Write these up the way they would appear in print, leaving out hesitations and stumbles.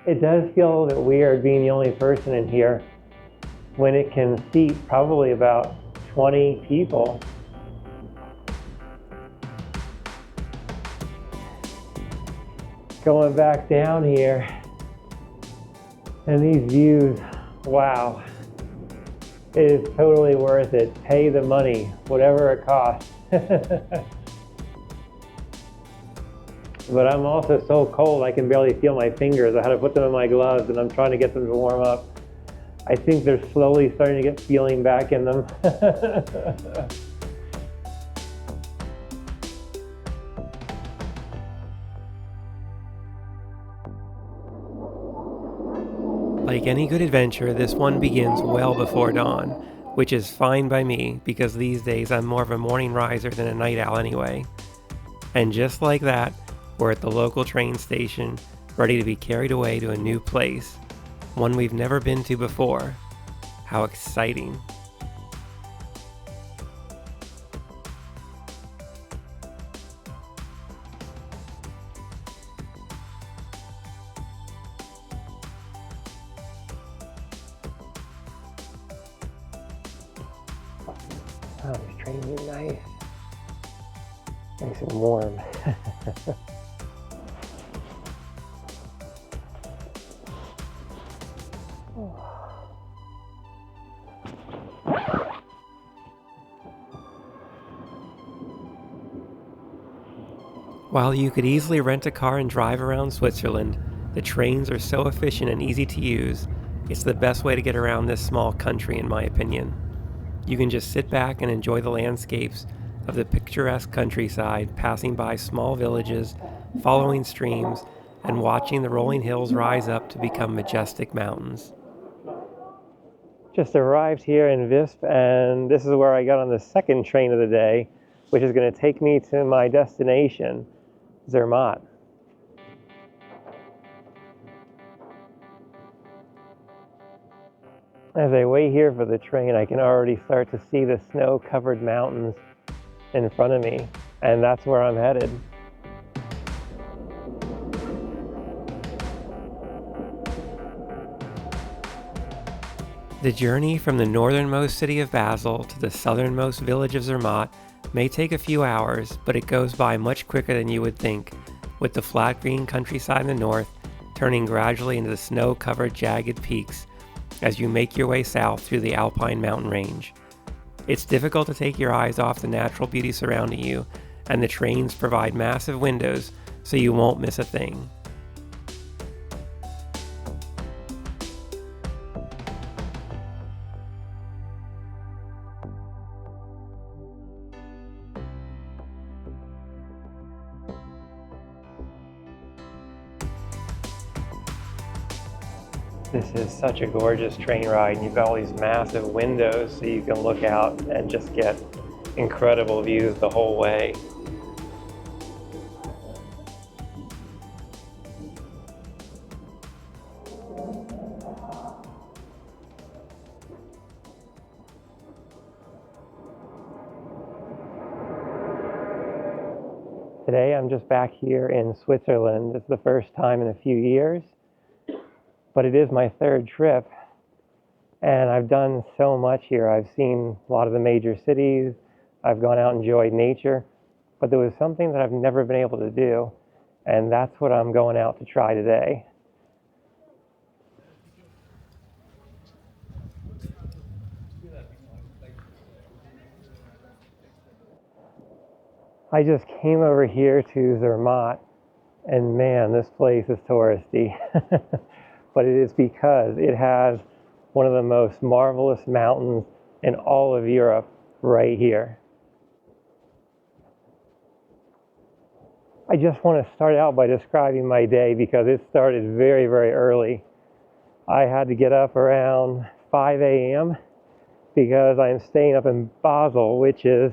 It does feel a little bit weird being the only person in here when it can seat probably about 20 people. Going back down here, and these views, wow. It is totally worth it. Pay the money, whatever it costs. But I'm also so cold I can barely feel my fingers. I had to put them in my gloves and I'm trying to get them to warm up. I think they're slowly starting to get feeling back in them. Like any good adventure, this one begins well before dawn, which is fine by me because these days I'm more of a morning riser than a night owl anyway. And just like that, we're at the local train station, ready to be carried away to a new place, one we've never been to before. How exciting. Oh, this train is nice. Nice and warm. While you could easily rent a car and drive around Switzerland, the trains are so efficient and easy to use, it's the best way to get around this small country in my opinion. You can just sit back and enjoy the landscapes of the picturesque countryside, passing by small villages, following streams, and watching the rolling hills rise up to become majestic mountains. Just arrived here in Visp, and this is where I got on the second train of the day, which is going to take me to my destination, Zermatt. As I wait here for the train, I can already start to see the snow-covered mountains in front of me, and that's where I'm headed. The journey from the northernmost city of Basel to the southernmost village of Zermatt may take a few hours, but it goes by much quicker than you would think, with the flat green countryside in the north turning gradually into the snow-covered jagged peaks as you make your way south through the alpine mountain range. It's difficult to take your eyes off the natural beauty surrounding you, and the trains provide massive windows so you won't miss a thing. This is such a gorgeous train ride, and you've got all these massive windows so you can look out and just get incredible views the whole way. Today I'm just back here in Switzerland. It's the first time in a few years, but it is my third trip, and I've done so much here. I've seen a lot of the major cities, I've gone out and enjoyed nature, but there was something that I've never been able to do, and that's what I'm going out to try today. I just came over here to Zermatt, and man, this place is touristy. But it is because it has one of the most marvelous mountains in all of Europe right here. I just want to start out by describing my day because it started very, very early. I had to get up around 5 a.m. because I'm staying up in Basel, which is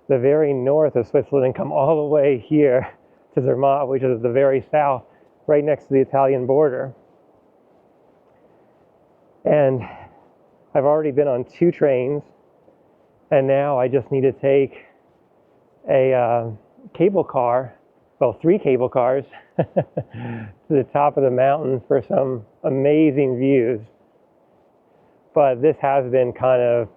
the very north of Switzerland, and come all the way here to Zermatt, which is the very south, right next to the Italian border. And I've already been on 2 trains, and now I just need to take a cable car well, 3 cable cars to the top of the mountain for some amazing views. But this has been kind of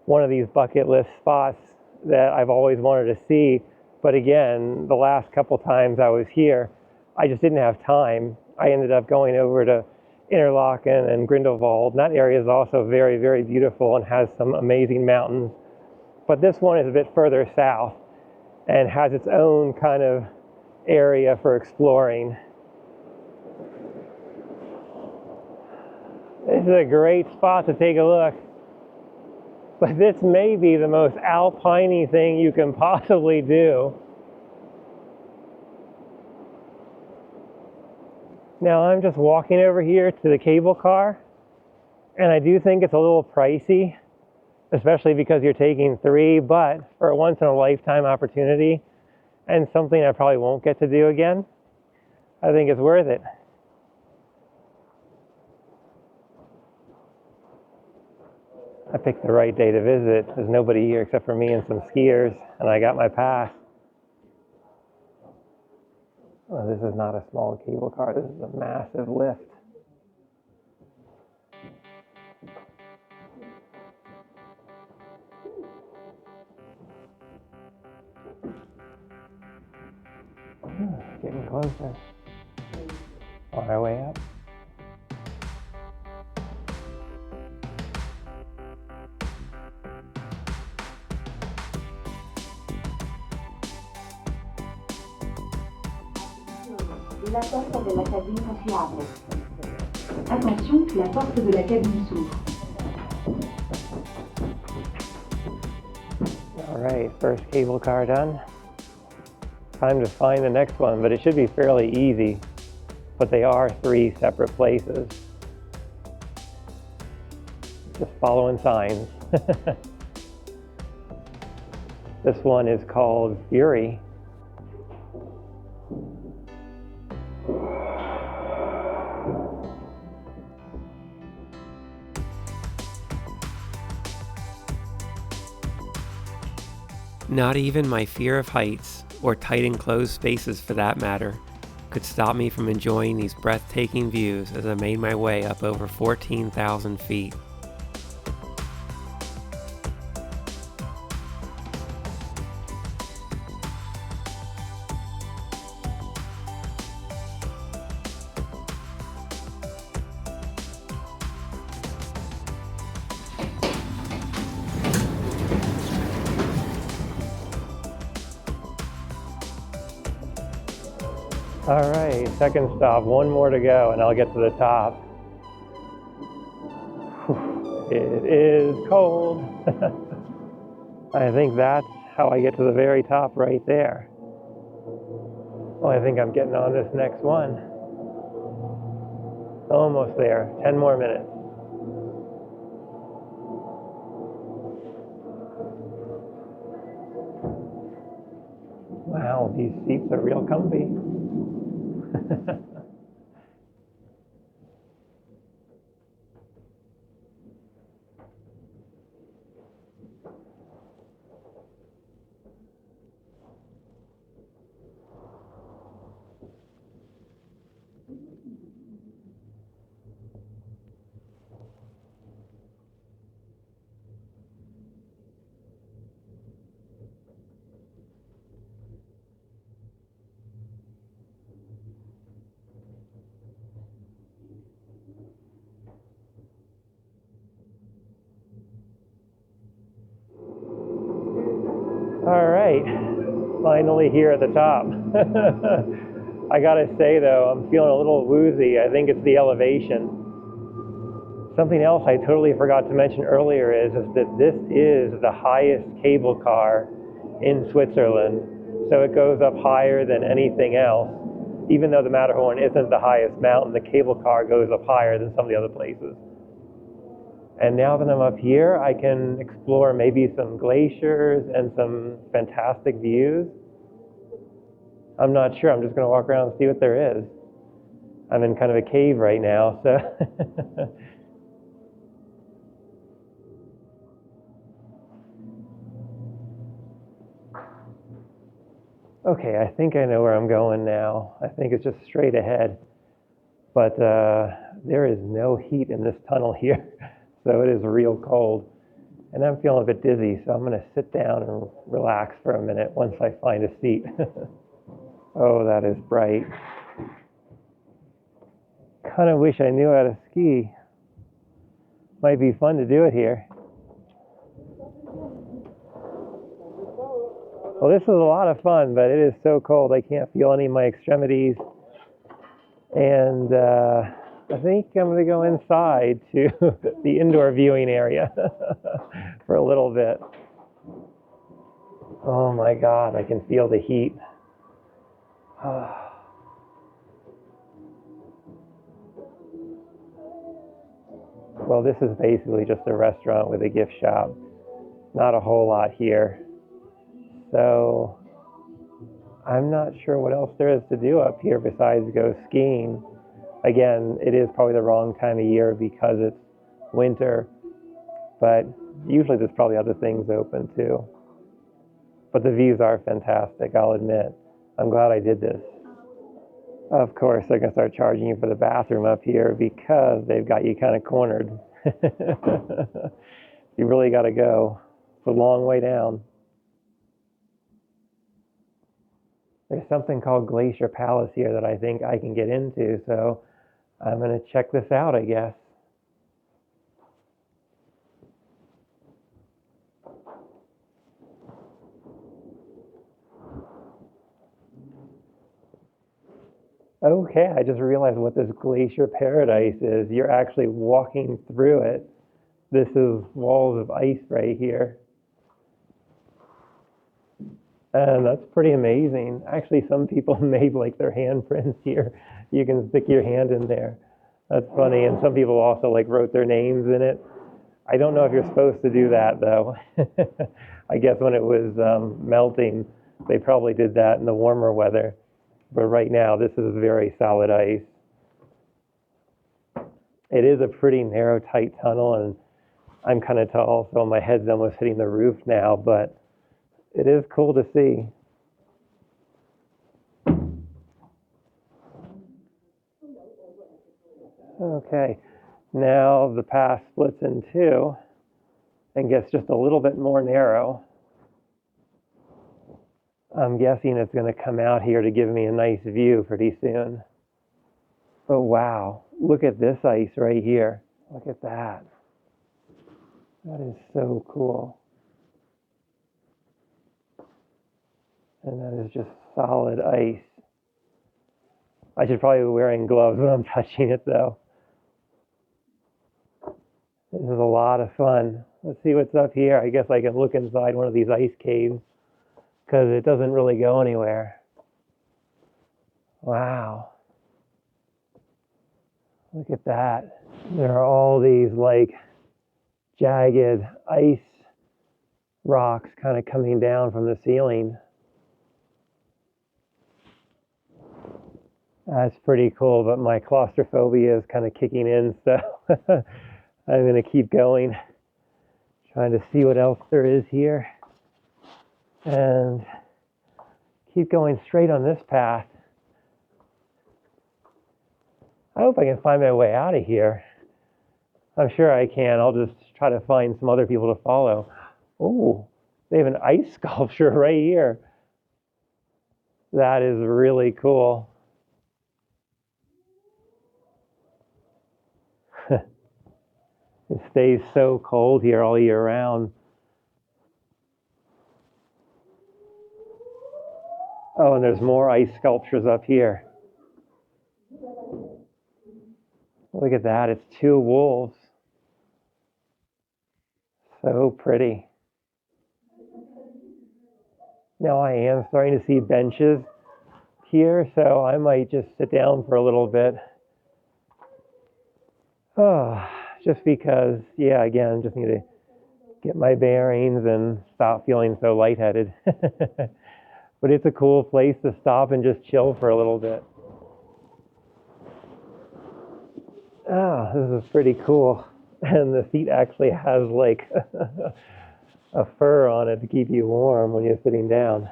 one of these bucket list spots that I've always wanted to see. But again, the last couple times I was here, I just didn't have time. I ended up going over to Interlaken and Grindelwald, and that area is also very, very beautiful and has some amazing mountains. But this one is a bit further south and has its own kind of area for exploring. This is a great spot to take a look. But this may be the most alpine-y thing you can possibly do. Now I'm just walking over here to the cable car, and I do think it's a little pricey, especially because you're taking 3, but for a once-in-a-lifetime opportunity and something I probably won't get to do again, I think it's worth it. I picked the right day to visit. There's nobody here except for me and some skiers, and I got my pass. Oh, this is not a small cable car. This is a massive lift. Getting closer. On our way up. La porte de la cabine si apre. Attention, la porte de la cabine s'ouvre. All right, first cable car done. Time to find the next one, but it should be fairly easy. But they are 3 separate places. Just following signs. This one is called Fury. Not even my fear of heights, or tight enclosed spaces for that matter, could stop me from enjoying these breathtaking views as I made my way up over 14,000 feet. All right, second stop, 1 more to go and I'll get to the top. Whew, it is cold. I think that's how I get to the very top right there. Well, I think I'm getting on this next one. Almost there, 10 more minutes. Wow, these seats are real comfy. All right, finally here at the top. I gotta say though, I'm feeling a little woozy. I think it's the elevation. Something else I totally forgot to mention earlier is that this is the highest cable car in Switzerland. So it goes up higher than anything else. Even though the Matterhorn isn't the highest mountain, the cable car goes up higher than some of the other places. And now that I'm up here, I can explore maybe some glaciers and some fantastic views. I'm not sure. I'm just going to walk around and see what there is. I'm in kind of a cave right now, so. Okay, I think I know where I'm going now. I think it's just straight ahead. But there is no heat in this tunnel here, so it is real cold. And I'm feeling a bit dizzy, so I'm going to sit down and relax for a minute once I find a seat. Oh, that is bright. Kind of wish I knew how to ski. Might be fun to do it here. Well, this is a lot of fun, but it is so cold I can't feel any of my extremities. And I think I'm going to go inside to the indoor viewing area for a little bit. Oh my God, I can feel the heat. Well, this is basically just a restaurant with a gift shop. Not a whole lot here. So I'm not sure what else there is to do up here besides go skiing. Again, it is probably the wrong time of year because it's winter, but usually there's probably other things open too. But the views are fantastic, I'll admit. I'm glad I did this. Of course, they're going to start charging you for the bathroom up here because they've got you kind of cornered. You really got to go. It's a long way down. There's something called Glacier Palace here that I think I can get into, so I'm going to check this out, I guess. Okay, I just realized what this glacier paradise is. You're actually walking through it. This is walls of ice right here. And that's pretty amazing. Actually, some people made like their handprints here. You can stick your hand in there. That's funny. And some people also like wrote their names in it. I don't know if you're supposed to do that though. I guess when it was melting, they probably did that in the warmer weather. But right now, this is very solid ice. It is a pretty narrow, tight tunnel, and I'm kind of tall, so my head's almost hitting the roof now, but it is cool to see. Okay, now the path splits in two and gets just a little bit more narrow. I'm guessing it's going to come out here to give me a nice view pretty soon. But wow, look at this ice right here. Look at that. That is so cool. And that is just solid ice. I should probably be wearing gloves when I'm touching it though. This is a lot of fun. Let's see what's up here. I guess I can look inside one of these ice caves because it doesn't really go anywhere. Wow. Look at that. There are all these like jagged ice rocks kind of coming down from the ceiling. That's pretty cool, but my claustrophobia is kind of kicking in, so I'm going to keep going, trying to see what else there is here, and keep going straight on this path. I hope I can find my way out of here. I'm sure I can. I'll just try to find some other people to follow. Oh, they have an ice sculpture right here. That is really cool. It stays so cold here all year round. Oh, and there's more ice sculptures up here. Look at that, it's two wolves. So pretty. Now I am starting to see benches here, so I might just sit down for a little bit. Oh, just because, yeah, again, just need to get my bearings and stop feeling so lightheaded. But it's a cool place to stop and just chill for a little bit. Oh, this is pretty cool. And the seat actually has like a fur on it to keep you warm when you're sitting down.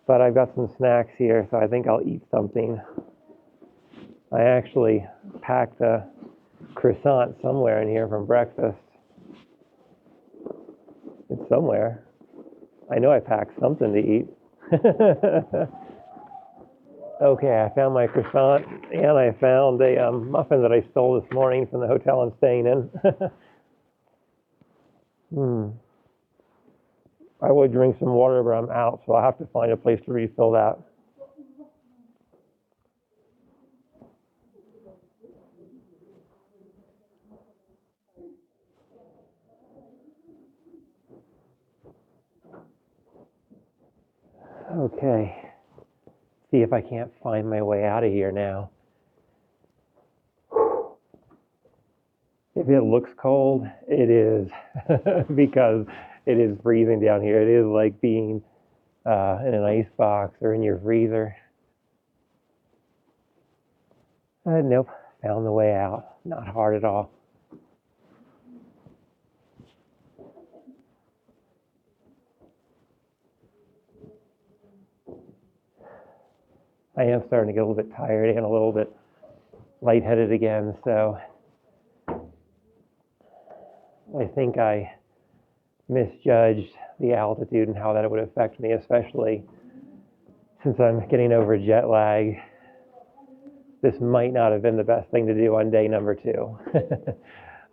But I've got some snacks here, so I think I'll eat something. I actually packed a croissant somewhere in here from breakfast. It's somewhere. I know I packed something to eat. Okay, I found my croissant, and I found a muffin that I stole this morning from the hotel I'm staying in. I would drink some water, but I'm out, so I'll have to find a place to refill that. Okay, see if I can't find my way out of here now. If it looks cold, it is, because it is freezing down here. It is like being in an ice box or in your freezer. Nope, found the way out. Not hard at all. I am starting to get a little bit tired and a little bit lightheaded again, so I think I misjudged the altitude and how that would affect me, especially since I'm getting over jet lag. This might not have been the best thing to do on day number 2.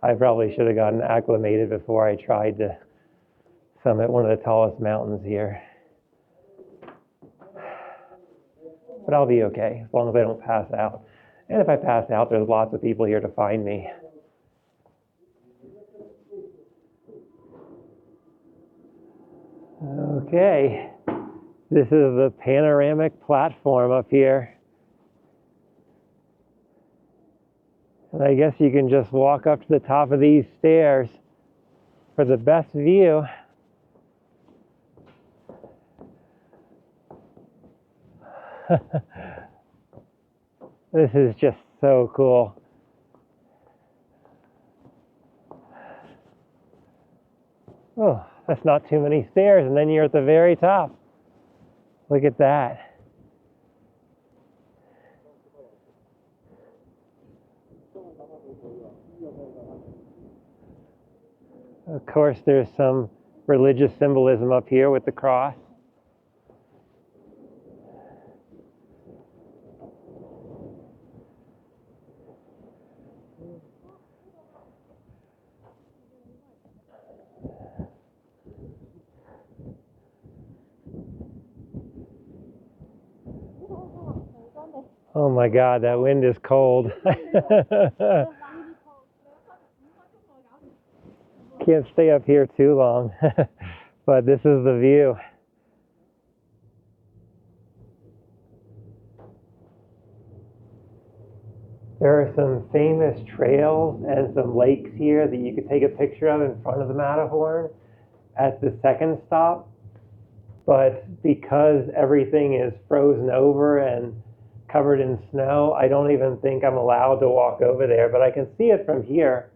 I probably should have gotten acclimated before I tried to summit one of the tallest mountains here. But I'll be okay, as long as I don't pass out. And if I pass out, there's lots of people here to find me. Okay, this is the panoramic platform up here. And I guess you can just walk up to the top of these stairs for the best view. This is just so cool. Oh, that's not too many stairs, and then you're at the very top. Look at that. Of course, there's some religious symbolism up here with the cross. Oh my God, that wind is cold. Can't stay up here too long, but this is the view. There are some famous trails and some lakes here that you could take a picture of in front of the Matterhorn at the second stop. But because everything is frozen over and covered in snow, I don't even think I'm allowed to walk over there, but I can see it from here.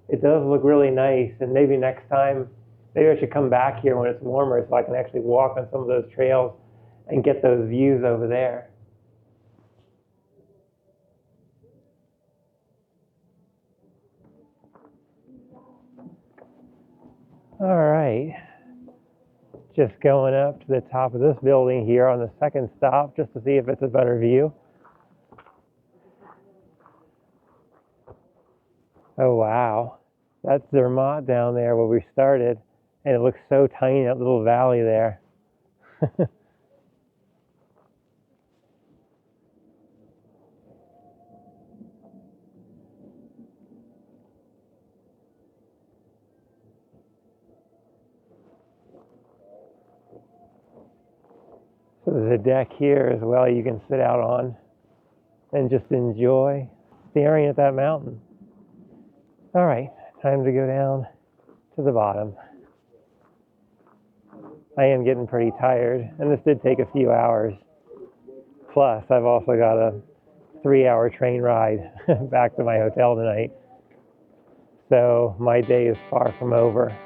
It does look really nice, and maybe next time, maybe I should come back here when it's warmer so I can actually walk on some of those trails and get those views over there. All right, just going up to the top of this building here on the second stop just to see if it's a better view. Oh wow, that's Zermatt down there where we started, and it looks so tiny, that little valley there. So there's a deck here as well you can sit out on and just enjoy staring at that mountain. All right, time to go down to the bottom. I am getting pretty tired, and this did take a few hours. Plus, I've also got a 3-hour train ride back to my hotel tonight. So my day is far from over.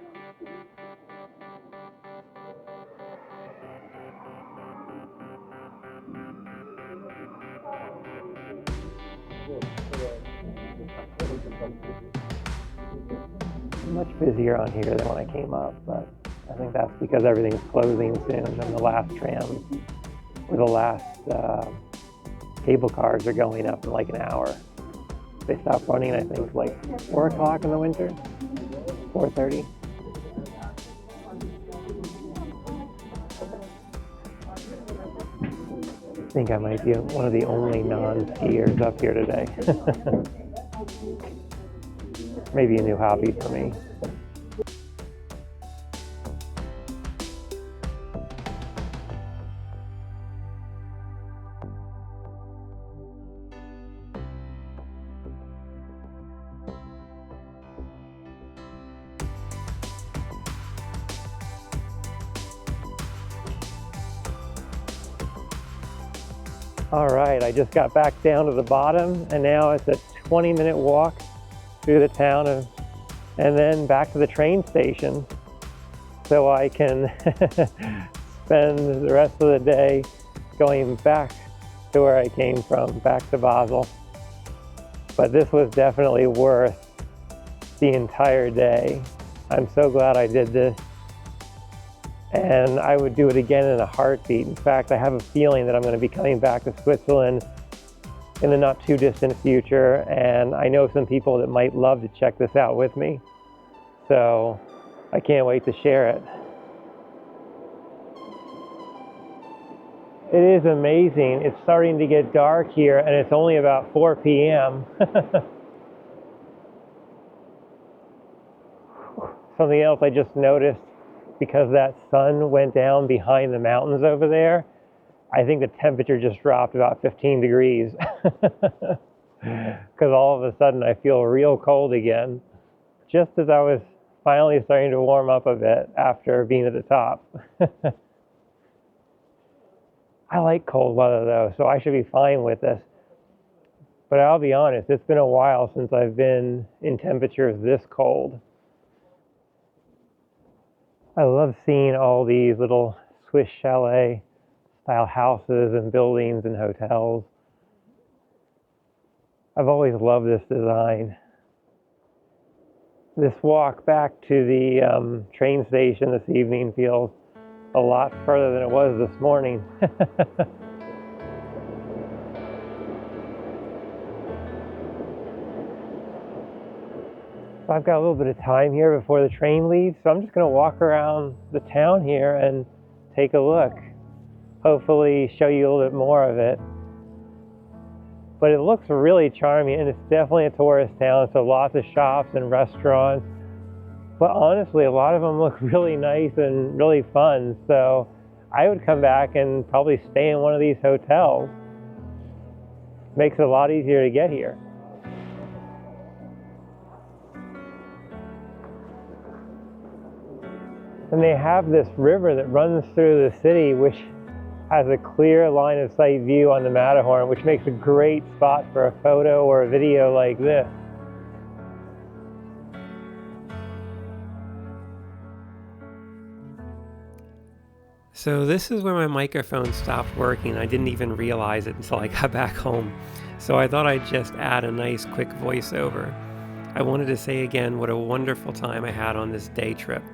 Much busier on here than when I came up, but I think that's because everything's closing soon and the last trams or the last cable cars are going up in like an hour. They stop running, I think, like 4 o'clock in the winter, 4:30. I think I might be one of the only non-skiers up here today. Maybe a new hobby for me. All right, I just got back down to the bottom and now it's a 20-minute walk through the town and then back to the train station so I can spend the rest of the day going back to where I came from, back to Basel. But this was definitely worth the entire day. I'm so glad I did this. And I would do it again in a heartbeat. In fact, I have a feeling that I'm going to be coming back to Switzerland in the not too distant future, and I know some people that might love to check this out with me. So I can't wait to share it. It is amazing. It's starting to get dark here and it's only about 4 p.m. Something else I just noticed, because that sun went down behind the mountains over there, I think the temperature just dropped about 15 degrees. Because all of a sudden I feel real cold again, just as I was finally starting to warm up a bit after being at the top. I like cold weather though, so I should be fine with this. But I'll be honest, it's been a while since I've been in temperatures this cold. I love seeing all these little Swiss chalet style houses and buildings and hotels. I've always loved this design. This walk back to the train station this evening feels a lot further than it was this morning. I've got a little bit of time here before the train leaves, so I'm just going to walk around the town here and take a look. Hopefully show you a little bit more of it. But it looks really charming, and it's definitely a tourist town, so lots of shops and restaurants. But honestly, a lot of them look really nice and really fun, so I would come back and probably stay in one of these hotels. Makes it a lot easier to get here. And they have this river that runs through the city, which has a clear line of sight view on the Matterhorn, which makes a great spot for a photo or a video like this. So this is where my microphone stopped working. I didn't even realize it until I got back home. So I thought I'd just add a nice quick voiceover. I wanted to say again what a wonderful time I had on this day trip,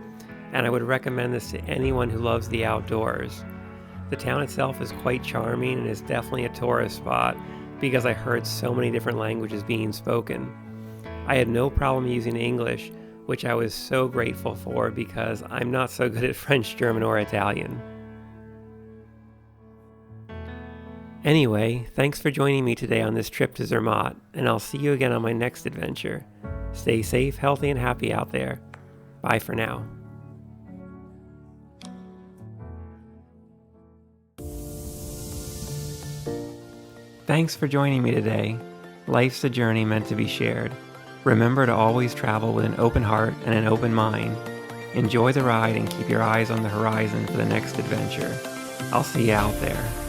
and I would recommend this to anyone who loves the outdoors. The town itself is quite charming and is definitely a tourist spot because I heard so many different languages being spoken. I had no problem using English, which I was so grateful for because I'm not so good at French, German, or Italian. Anyway, thanks for joining me today on this trip to Zermatt, and I'll see you again on my next adventure. Stay safe, healthy, and happy out there. Bye for now. Thanks for joining me today. Life's a journey meant to be shared. Remember to always travel with an open heart and an open mind. Enjoy the ride and keep your eyes on the horizon for the next adventure. I'll see you out there.